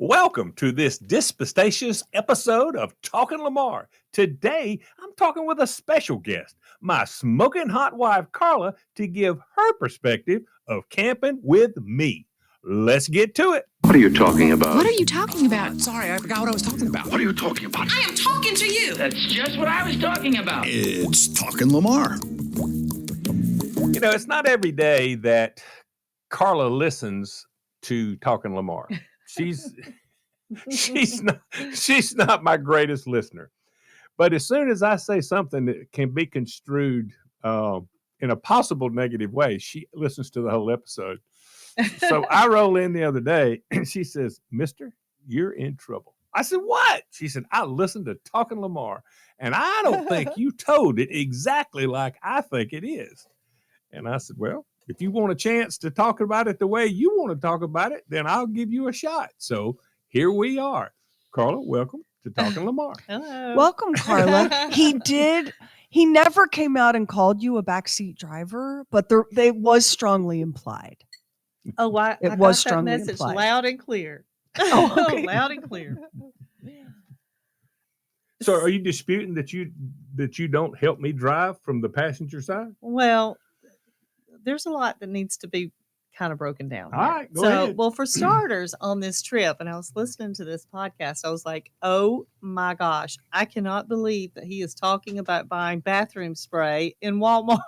Welcome to this disputatious episode of Talking Lamar. Today, I'm talking with a special guest, my smoking hot wife, Carla, to give her perspective of camping with me. Let's get to it. What are you talking about? What are you talking about? Sorry, I forgot what I was talking about. What are you talking about? I am talking to you. That's just what I was talking about. It's Talking Lamar. You know, it's not every day that Carla listens to Talking Lamar. She's not my greatest listener. But as soon as I say something that can be construed in a possible negative way, she listens to the whole episode. So I roll in the other day and she says, "Mister, you're in trouble." I said, "What?" She said, "I listened to Talking Lamar and I don't think you told it exactly like I think it is." And I said, "Well, if you want a chance to talk about it the way you want to talk about it, then I'll give you a shot." So here we are. Carla, welcome to Talking Lamar. Hello. Welcome, Carla. He never came out and called you a backseat driver, but they was strongly implied. Oh, I was got strongly that message implied. loud and clear. Oh, okay. Loud and clear. So are you disputing that you don't help me drive from the passenger side? Well, there's a lot that needs to be kind of broken down. All right, go ahead. Well, for starters, on this trip, and I was listening to this podcast, I was like, oh my gosh, I cannot believe that he is talking about buying bathroom spray in Walmart.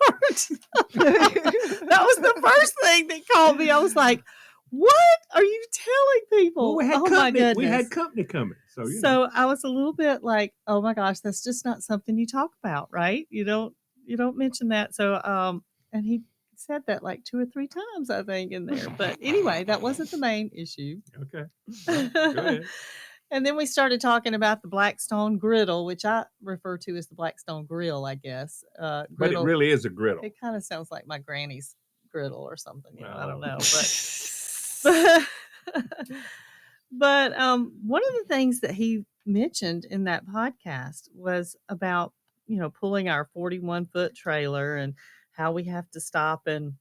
That was the first thing that caught me. I was like, what are you telling people? Well, my goodness. We had company coming. So I was a little bit like, oh my gosh, that's just not something you talk about, right? You don't mention that. So and he said that like 2 or 3 times, I think, in there. But anyway, that wasn't the main issue. Okay. Go ahead. And then we started talking about the Blackstone griddle, which I refer to as the Blackstone grill, I guess. But it really is a griddle. It kind of sounds like my granny's griddle or something. I don't know. But one of the things that he mentioned in that podcast was about, pulling our 41-foot trailer and how we have to stop and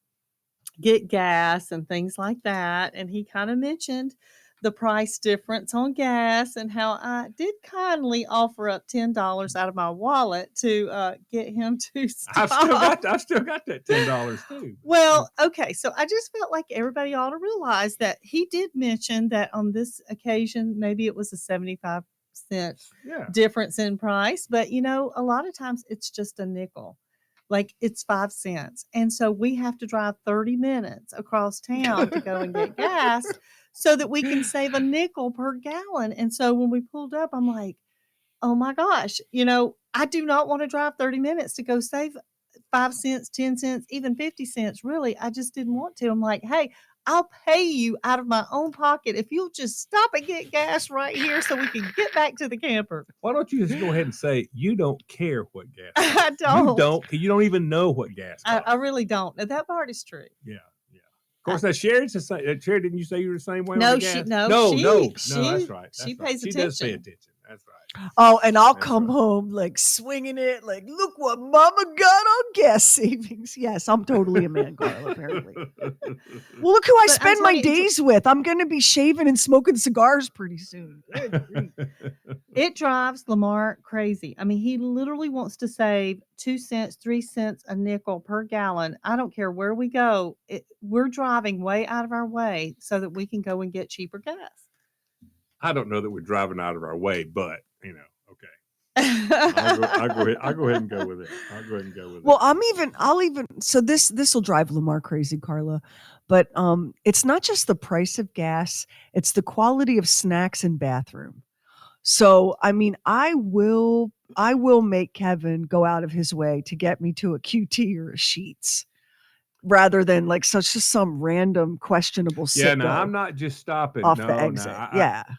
get gas and things like that. And he kind of mentioned the price difference on gas and how I did kindly offer up $10 out of my wallet to get him to stop. I've still got that $10 too. Well, okay. So I just felt like everybody ought to realize that he did mention that on this occasion, maybe it was a 75-cent difference in price. But, a lot of times it's just a nickel. Like it's 5 cents. And so we have to drive 30 minutes across town to go and get gas so that we can save a nickel per gallon. And so when we pulled up, I'm like, oh my gosh, I do not want to drive 30 minutes to go save 5 cents, 10 cents, even 50 cents. Really, I just didn't want to. I'm like, hey, I'll pay you out of my own pocket if you'll just stop and get gas right here so we can get back to the camper. Why don't you just go ahead and say you don't care what gas is? I don't. You don't even know what gas is. I really don't. Now, that part is true. Yeah. Of course, now Sherry's the same. Sherry, didn't you say you were the same way? No, on the gas? No, that's right. She pays attention. She does pay attention. That's right. Oh, and I'll come home like swinging it, like, look what Mama got on gas savings. Yes, I'm totally a man, Carla, apparently. Well, look who I spend my days with. I'm going to be shaving and smoking cigars pretty soon. It drives Lamar crazy. I mean, he literally wants to save 2 cents, 3 cents, a nickel per gallon. I don't care where we go. We're driving way out of our way so that we can go and get cheaper gas. I don't know that we're driving out of our way, but okay. I'll go ahead and go with it. Well, so this will drive Lamar crazy, Carla. But it's not just the price of gas, it's the quality of snacks and bathroom. So, I mean, I will make Kevin go out of his way to get me to a QT or a Sheetz, rather than like some random questionable sit. Yeah, no, I'm not just stopping off the exit.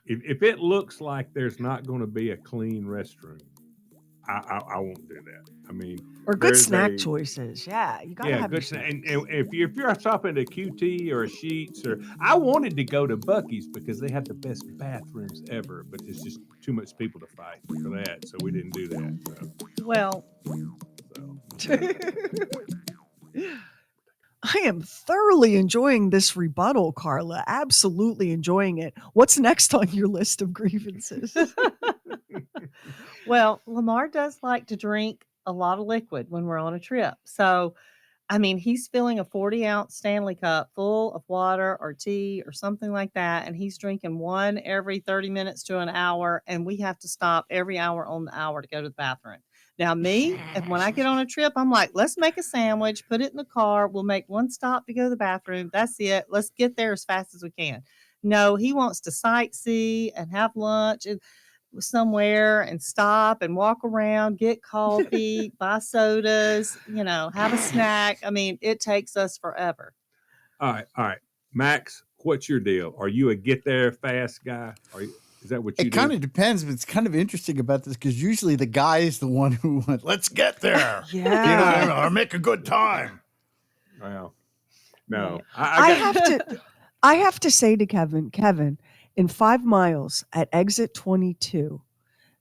If it looks like there's not going to be a clean restroom, I won't do that. I mean, or good snack choices. Yeah, you gotta have good snack. And if you're stopping at a QT or a Sheetz, or I wanted to go to Buc-ee's because they have the best bathrooms ever, but there's just too much people to fight for that, so we didn't do that. So. Well. I am thoroughly enjoying this rebuttal, Carla. Absolutely enjoying it. What's next on your list of grievances? Well, Lamar does like to drink a lot of liquid when we're on a trip. So, I mean, he's filling a 40-ounce Stanley cup full of water or tea or something like that, and he's drinking one every 30 minutes to an hour, and we have to stop every hour on the hour to go to the bathroom. Now, me, and when I get on a trip, I'm like, let's make a sandwich, put it in the car. We'll make one stop to go to the bathroom. That's it. Let's get there as fast as we can. No, he wants to sightsee and have lunch somewhere and stop and walk around, get coffee, buy sodas, have a snack. I mean, it takes us forever. All right. Max, what's your deal? Are you a get there fast guy? Is that what you do? It kind of depends, but it's kind of interesting about this because usually the guy is the one who went, let's get there. Yeah. Or make a good time. Well, no. I have to say to Kevin, in 5 miles at exit 22,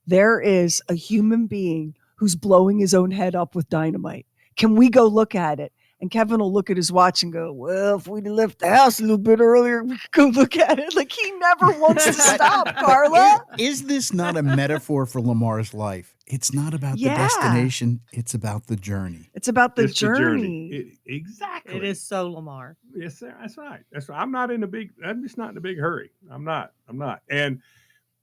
there is a human being who's blowing his own head up with dynamite. Can we go look at it? And Kevin will look at his watch and go, well, if we'd left the house a little bit earlier, we could go look at it. Like, he never wants to stop, Carla. Is this not a metaphor for Lamar's life? It's not about the destination. It's about the journey. It's about the journey. Exactly. It is so Lamar. Yes, sir. That's right. I'm just not in a big hurry. I'm not. And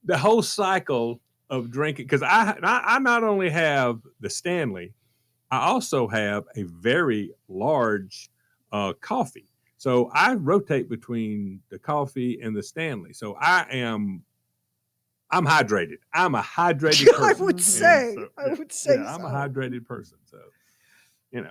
the whole cycle of drinking, because I not only have the Stanley, I also have a very large coffee. So I rotate between the coffee and the Stanley. So I'm hydrated. I'm a hydrated person. I would say I'm a hydrated person. So,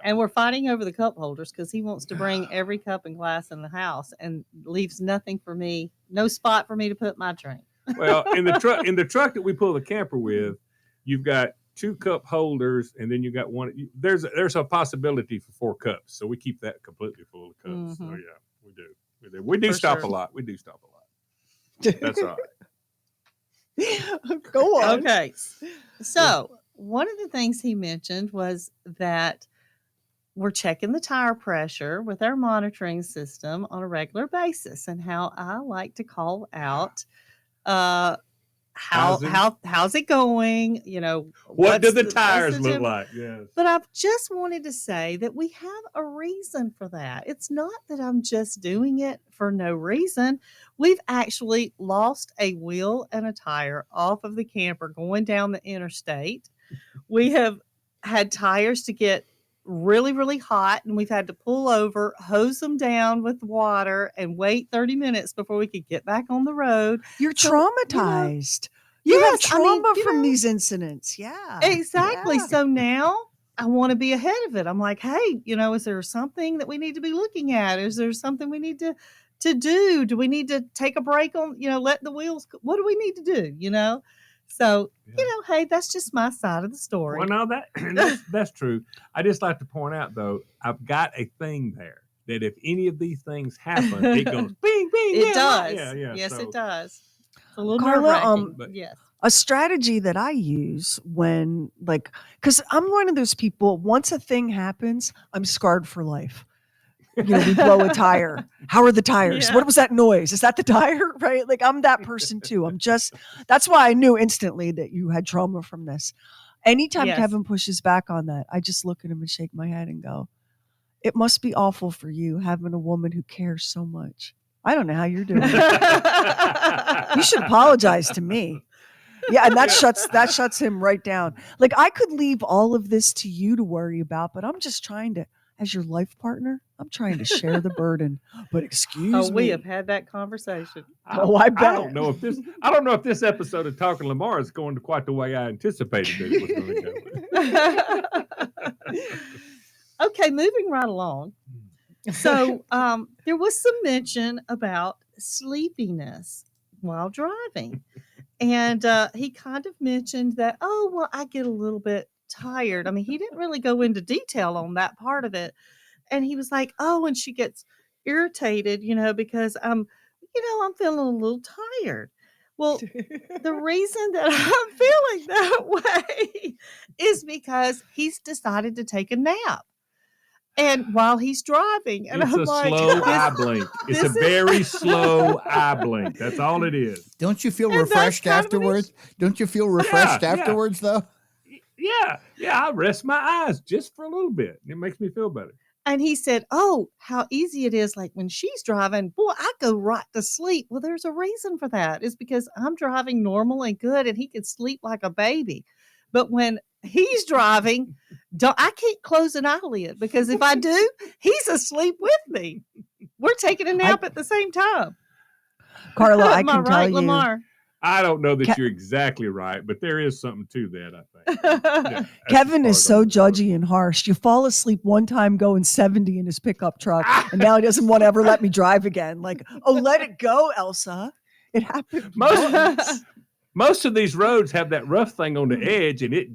And we're fighting over the cup holders because he wants to bring every cup and glass in the house and leaves nothing for me, no spot for me to put my drink. Well, in the truck that we pull the camper with, you've got 2 cup holders, and then you got one. There's a possibility for 4 cups, so we keep that completely full of cups. Mm-hmm. So yeah, we do. We do stop a lot. That's all right. Go on. Okay, so one of the things he mentioned was that we're checking the tire pressure with our monitoring system on a regular basis, and how I like to call out. How's it going? What do the tires look like? Yes. But I've just wanted to say that we have a reason for that. It's not that I'm just doing it for no reason. We've actually lost a wheel and a tire off of the camper going down the interstate. We have had tires to get really, really hot, and we've had to pull over, hose them down with water, and wait 30 minutes before we could get back on the road. You're traumatized. You have trauma from these incidents. Yeah. Exactly. Yeah. So now I want to be ahead of it. I'm like, hey, is there something that we need to be looking at? Is there something we need to do? Do we need to take a break on, let the wheels, what do we need to do, So, hey, that's just my side of the story. Well, no, that's true. I just like to point out, though, I've got a thing there that if any of these things happen, it goes bing, bing. It does. Yeah. Yes, it does. It's a little Carla, but yes. A strategy that I use when, because I'm one of those people, once a thing happens, I'm scarred for life. We blow a tire. How are the tires? Yeah. What was that noise? Is that the tire? Right? I'm that person too. That's why I knew instantly that you had trauma from this. Anytime Kevin pushes back on that, I just look at him and shake my head and go, it must be awful for you having a woman who cares so much. I don't know how you're doing it. You should apologize to me. Yeah, and that shuts him right down. I could leave all of this to you to worry about, but I'm just trying to, as your life partner, I'm trying to share the burden. But excuse me. We have had that conversation. I bet. I don't know if this episode of Talking Lamar is going to quite the way I anticipated it was going to go. Okay, moving right along. So there was some mention about sleepiness while driving. And he kind of mentioned that, I get a little bit tired. I mean, he didn't really go into detail on that part of it. And he was like, and she gets irritated, because I'm feeling a little tired. Well, the reason that I'm feeling that way is because he's decided to take a nap. And while he's driving, and It's I'm a like, slow eye blink. It's a very slow eye blink. That's all it is. Don't you feel And that's refreshed kind of an afterwards? Don't you feel refreshed Yeah. afterwards, though? Yeah. I rest my eyes just for a little bit. It makes me feel better. And he said, "Oh, how easy it is. Like when she's driving, boy, I go right to sleep." Well, there's a reason for that. It's because I'm driving normal and good, and he can sleep like a baby. But when he's driving, I can't close an eyelid, because if I do, he's asleep with me. We're taking a nap at the same time. Carla, I Am I can tell right, you. Lamar? I don't know that you're exactly right, but there is something to that, I think. Yeah, Kevin is so as far as judgy and harsh. You fall asleep one time going 70 in his pickup truck, and now he doesn't want to ever let me drive again. Like, oh, let it go, Elsa. It happened. once. most of these roads have that rough thing on the edge, and it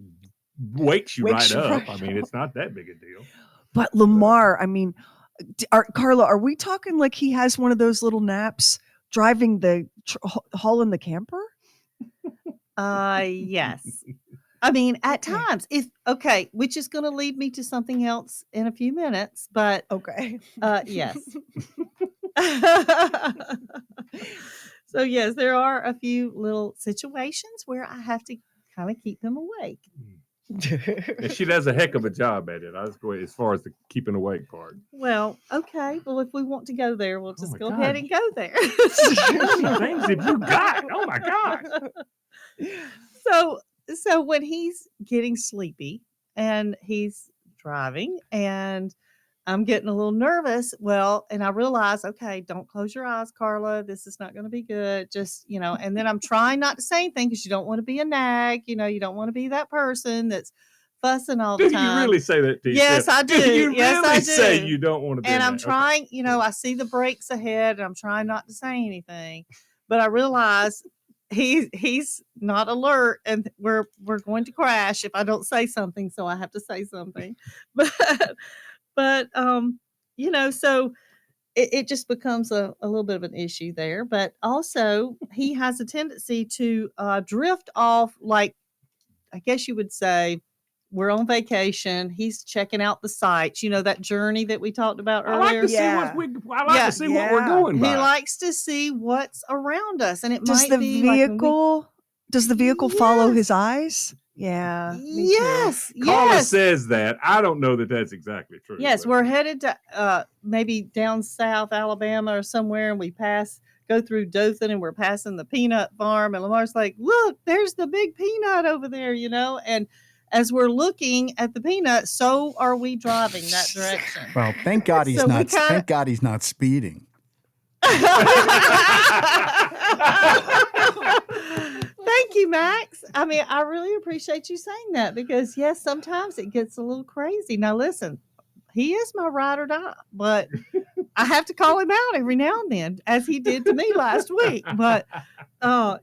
wakes you right up. I mean, it's not that big a deal. But Lamar, I mean, Carla, are we talking like he has one of those little naps driving the hauling the camper? Yes. I mean, at times, which is going to lead me to something else in a few minutes, but Okay. yes. So yes, there are a few little situations where I have to kind of keep him awake. And she does a heck of a job at it. I was going as far as the keeping awake part. Well, okay. Well, if we want to go there, we'll just my go God. ahead and go there. How many things have you got? Oh my God. So when he's getting sleepy and he's driving and I'm getting a little nervous, and I realize, okay, don't close your eyes, Carla. This is not going to be good. Just, and then I'm trying not to say anything because you don't want to be a nag. You don't want to be that person that's fussing all the Do time. you really say that to Yes, yourself? I do. Do you Yes, really I do. say you don't want to be And a I'm nag? trying, I see the brakes ahead and I'm trying not to say anything, but I realize he's not alert and we're going to crash if I don't say something. So I have to say something, but so it just becomes a little bit of an issue there. But also he has a tendency to drift off, like, I guess you would say, we're on vacation. He's checking out the sights, that journey that we talked about I like earlier. to see what we're going by. He likes to see what's around us. And it Does might the be vehicle follow Yes. his eyes? Yeah. me too. Yes. Carla Yes. says that. I don't know that that's exactly true. Yes, but- we're headed to maybe down south Alabama or somewhere, and we go through Dothan, and we're passing the peanut farm, and Lamar's like, "Look, there's the big peanut over there," and as we're looking at the peanut, so are we driving that direction. Well, thank God he's So we not. kinda- Thank God he's not speeding. Thank you, Max. I mean, I really appreciate you saying that, because yes, sometimes it gets a little crazy. Now listen, he is my ride or die, but I have to call him out every now and then, as he did to me last week. But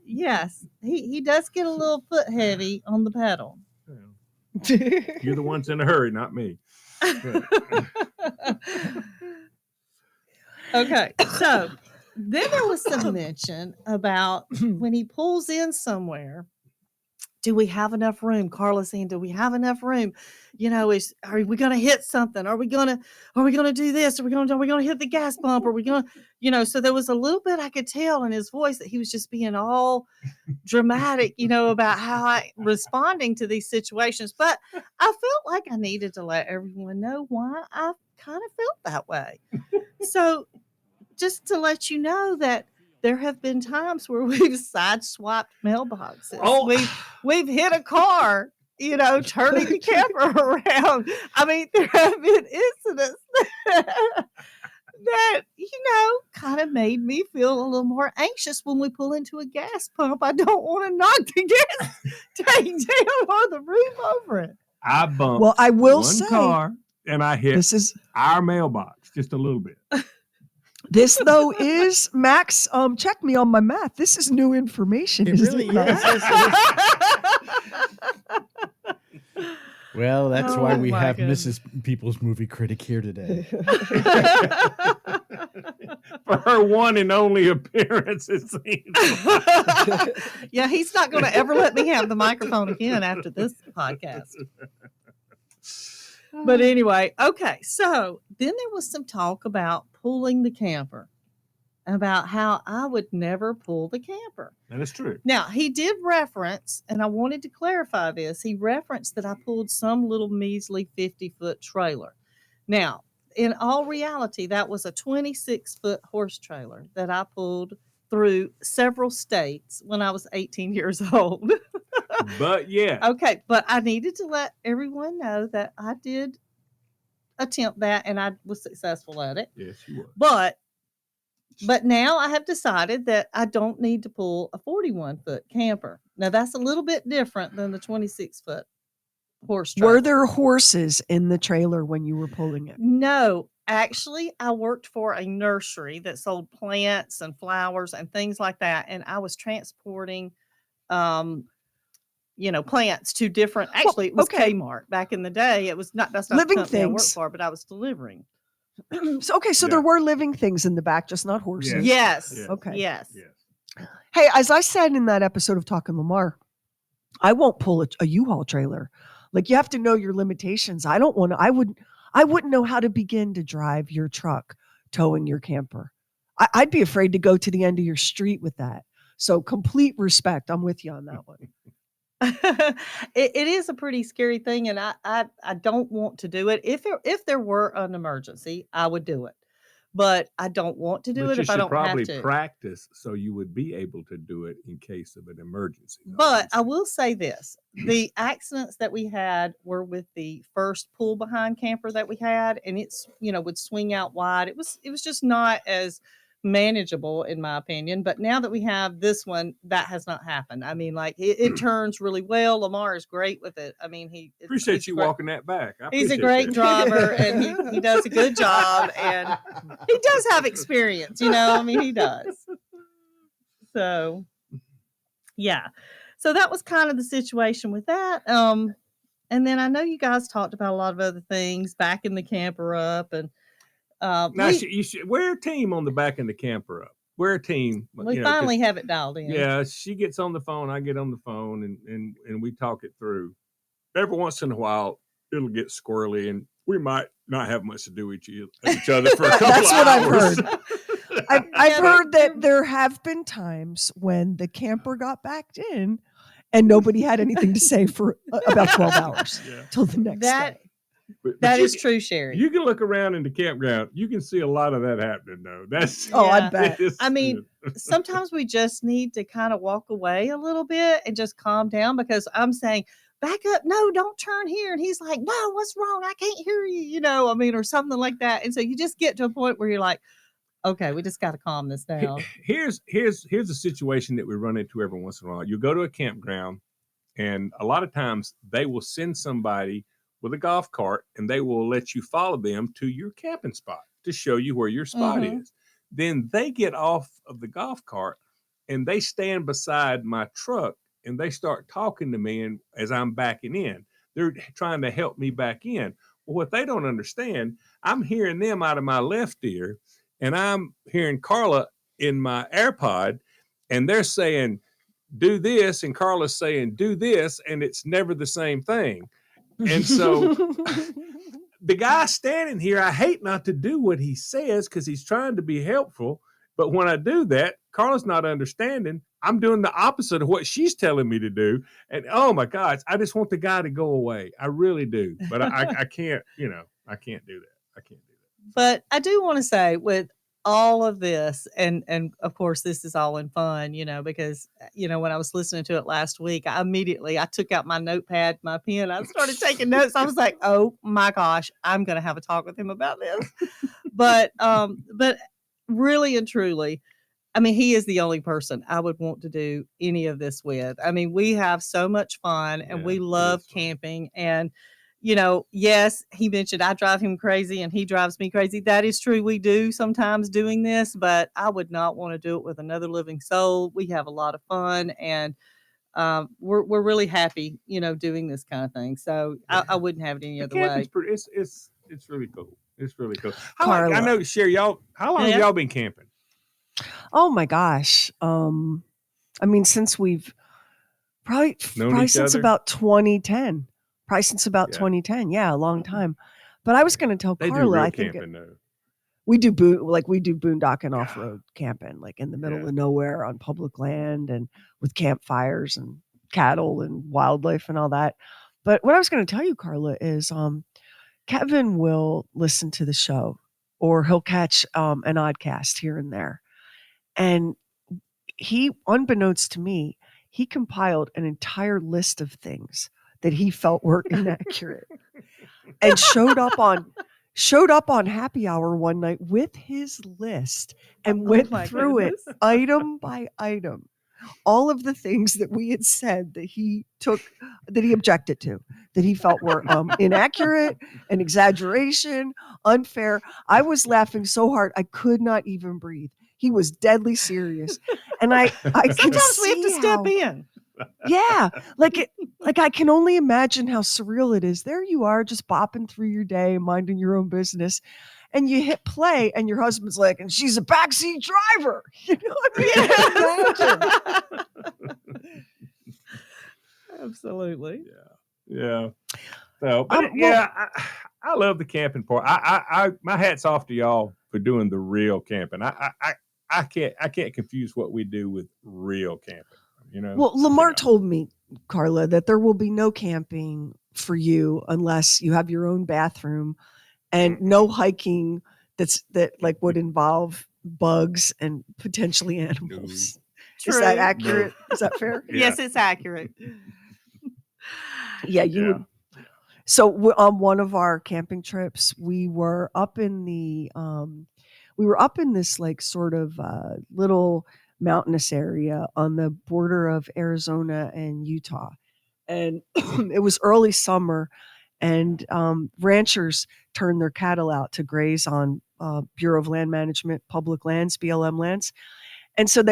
yes, he does get a little foot heavy on the pedal. You're the ones in a hurry, not me. Okay, so then there was some mention about when he pulls in somewhere, do we have enough room? Carla saying, do we have enough room? Are we going to hit something? Are we going to do this? Are we going to hit the gas pump? Are we going to, so there was a little bit I could tell in his voice that he was just being all dramatic, about how I responding to these situations. But I felt like I needed to let everyone know why I kind of felt that way. So just to let you know that there have been times where we've sideswiped mailboxes. Oh. We've hit a car, turning the camera around. I mean, there have been incidents that, kind of made me feel a little more anxious when we pull into a gas pump. I don't want to knock the gas tank down or the roof over it. I bumped Well, I will one say, car and I hit this is our mailbox just a little bit. this though is Max. Check me on my math. This is new information. It isn't really it, Max? is. Well, that's Oh why we my have goodness. Mrs. People's Movie Critic here today. For her one and only appearance, it seems. Yeah, he's not going to ever let me have the microphone again after this podcast. But anyway, okay. So then there was some talk about pulling the camper, about how I would never pull the camper. That is true. Now, he did reference, and I wanted to clarify this, he referenced that I pulled some little measly 50-foot trailer. Now, in all reality, that was a 26-foot horse trailer that I pulled through several states when I was 18 years old. But yeah. Okay, but I needed to let everyone know that I did attempt that, and I was successful at it. Yes, you were. But now I have decided that I don't need to pull a 41-foot camper. Now, that's a little bit different than the 26-foot horse trailer. Were there horses in the trailer when you were pulling it? No. Actually, I worked for a nursery that sold plants and flowers and things like that, and I was transporting plants to different. Actually, it was Kmart back in the day. It was not. That's not living the company I worked things. for, but I was delivering. So there were living things in the back, just not horses. Yes. Okay. Yes. Hey, as I said in that episode of Talking Lamar, I won't pull a U-Haul trailer. Like, you have to know your limitations. I wouldn't know how to begin to drive your truck towing your camper. I'd be afraid to go to the end of your street with that. So complete respect. I'm with you on that one. It is a pretty scary thing, and I don't want to do it. If there were an emergency, I would do it, but I don't want to do it if I don't have to. You should probably practice so you would be able to do it in case of an emergency. But I will say this: the accidents that we had were with the first pull behind camper that we had, and it's would swing out wide. It was just not as manageable in my opinion, but now that we have this one, that has not happened. I mean, like it turns really well. Lamar is great with it. I mean, he's you walking that back. He's a great driver, and he does a good job, and he does have experience. I mean, he does. So yeah, so that was kind of the situation with that. And then I know you guys talked about a lot of other things, backing the camper up, and now you should wear a team on the back of the camper up. We're a team. We finally have it dialed in. Yeah, she gets on the phone, I get on the phone, and we talk it through. Every once in a while, it'll get squirrely, and we might not have much to do with each other for a couple That's of what hours. I've heard. I've heard that there have been times when the camper got backed in, and nobody had anything to say for about 12 hours till the next day. That is true, Sheri. You can look around in the campground. You can see a lot of that happening, though. I bet. I mean, sometimes we just need to kind of walk away a little bit and just calm down, because I'm saying, back up. No, don't turn here. And he's like, no, what's wrong? I can't hear you, or something like that. And so you just get to a point where you're like, okay, we just got to calm this down. Here's a situation that we run into every once in a while. You go to a campground, and a lot of times they will send somebody with a golf cart, and they will let you follow them to your camping spot to show you where your spot is. Then they get off of the golf cart, and they stand beside my truck, and they start talking to me, and as I'm backing in, they're trying to help me back in. Well, what they don't understand, I'm hearing them out of my left ear, and I'm hearing Carla in my AirPod, and they're saying, do this, and Carla's saying, do this, and it's never the same thing. And so the guy standing here, I hate not to do what he says because he's trying to be helpful. But when I do that, Carla's not understanding. I'm doing the opposite of what she's telling me to do. And oh my gosh, I just want the guy to go away. I really do. But I can't, I can't do that. I can't do that. But I do want to say, with all of this, and of course this is all in fun, because when I was listening to it last week, I took out my notepad, my pen, I started taking notes. I was like, oh my gosh, I'm gonna have a talk with him about this. But really and truly, I mean, he is the only person I would want to do any of this with. I mean, we have so much fun, and we love camping, and yes, he mentioned I drive him crazy and he drives me crazy. That is true. We do sometimes doing this, but I would not want to do it with another living soul. We have a lot of fun, and we're really happy, doing this kind of thing. So I wouldn't have it any other way. It's really cool. It's really cool. Carla. I know, Sheri, how long have y'all been camping? Oh my gosh. I mean, since we've probably since about 2010. probably since about Yeah. 2010. Yeah, a long time. But I was going to tell They do Carla, real I think camping though. we do boondock and off-road camping, like in the middle Yeah. of nowhere on public land and with campfires and cattle and wildlife and all that. But what I was going to tell you, Carla, is Kevin will listen to the show, or he'll catch an oddcast here and there. And he, unbeknownst to me, he compiled an entire list of things that he felt were inaccurate and showed up on happy hour one night with his list and went through it item by item. All of the things that we had said that he objected to, that he felt were inaccurate, an exaggeration, unfair. I was laughing so hard I could not even breathe. He was deadly serious, and I Sometimes we have to step in. Yeah, like I can only imagine how surreal it is. There you are, just bopping through your day, minding your own business, and you hit play, and your husband's like, "And she's a backseat driver." You know what I mean? Imagine. Absolutely. Yeah. So, but I love the camping part. I my hat's off to y'all for doing the real camping. I can't confuse what we do with real camping. You know. Well, Lamar told me, Carla, that there will be no camping for you unless you have your own bathroom, and no hiking that like would involve bugs and potentially animals. True. Is that accurate? Is that fair? Yeah. Yes, it's accurate. Yeah, you would. So on one of our camping trips, we were up in this like sort of little mountainous area on the border of Arizona and Utah. And it was early summer, and ranchers turned their cattle out to graze on Bureau of Land Management public lands, BLM lands. And so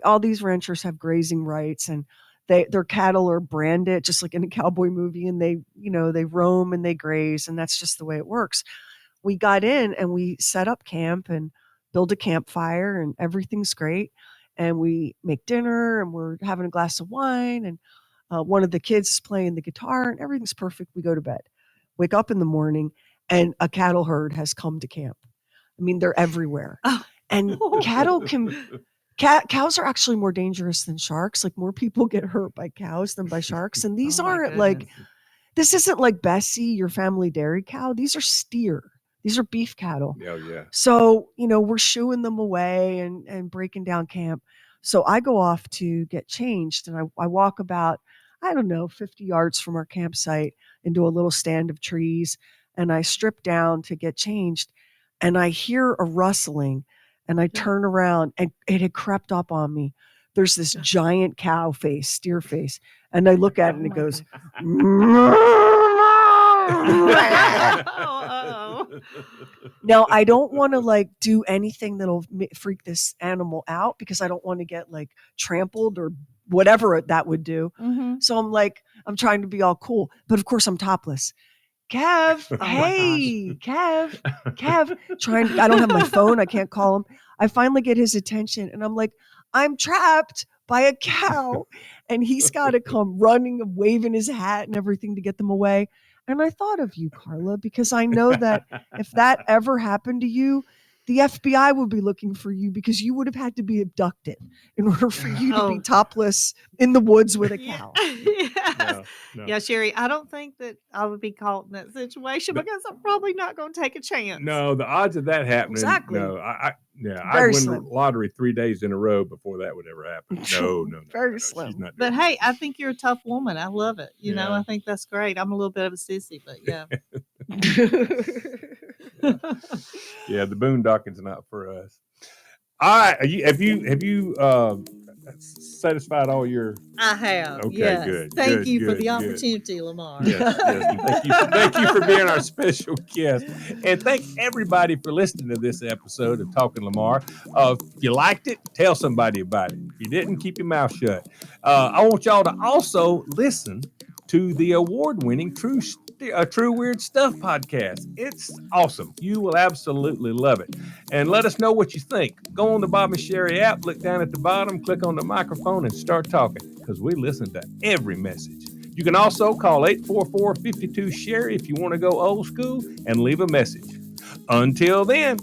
all these ranchers have grazing rights, and their cattle are branded just like in a cowboy movie, and they roam and they graze, and that's just the way it works. We got in and we set up camp and build a campfire, and everything's great. And we make dinner, and we're having a glass of wine, and one of the kids is playing the guitar, and everything's perfect. We go to bed, wake up in the morning, and a cattle herd has come to camp. I mean, they're everywhere. And cows are actually more dangerous than sharks. Like, more people get hurt by cows than by sharks. And these this isn't like Bessie, your family dairy cow. These are steer. These are beef cattle. Yeah. So, we're shooing them away and breaking down camp. So I go off to get changed, and I walk about, 50 yards from our campsite into a little stand of trees, and I strip down to get changed, and I hear a rustling, and I turn around, and it had crept up on me. There's this giant cow face, steer face, and I look at it and it goes, Now, I don't want to do anything that'll freak this animal out, because I don't want to get trampled or whatever that would do. Mm-hmm. So I'm trying to be all cool, but of course I'm topless. Kev, hey, Kev, I don't have my phone. I can't call him. I finally get his attention, and I'm like, I'm trapped by a cow, and he's got to come running and waving his hat and everything to get them away. And I thought of you, Carla, because I know that if that ever happened to you, the FBI would be looking for you, because you would have had to be abducted in order for you to be topless in the woods with a cow. No. Yeah, Sheri, I don't think that I would be caught in that situation, because I'm probably not going to take a chance. No, the odds of that happening. Exactly. No, I'd Very win slim. the lottery 3 days in a row before that would ever happen. No. Very slim. She's not But doing hey, I think you're a tough woman. I love it. You know, Yeah. I think that's great. I'm a little bit of a sissy, but yeah. Yeah, the boondocking's not for us. All right, have you satisfied all your? I have. Okay, yes. good. Thank you for good, the good. opportunity, Lamar. Yes. Thank you for being our special guest, and thank everybody for listening to this episode of Talking Lamar. If you liked it, tell somebody about it. If you didn't, keep your mouth shut. I want y'all to also listen to the award-winning True Weird Stuff podcast. It's awesome. You will absolutely love it. And let us know what you think. Go on the Bob and Sheri app, look down at the bottom, click on the microphone, and start talking, because we listen to every message. You can also call 844-52-SHERRY if you want to go old school and leave a message. Until then,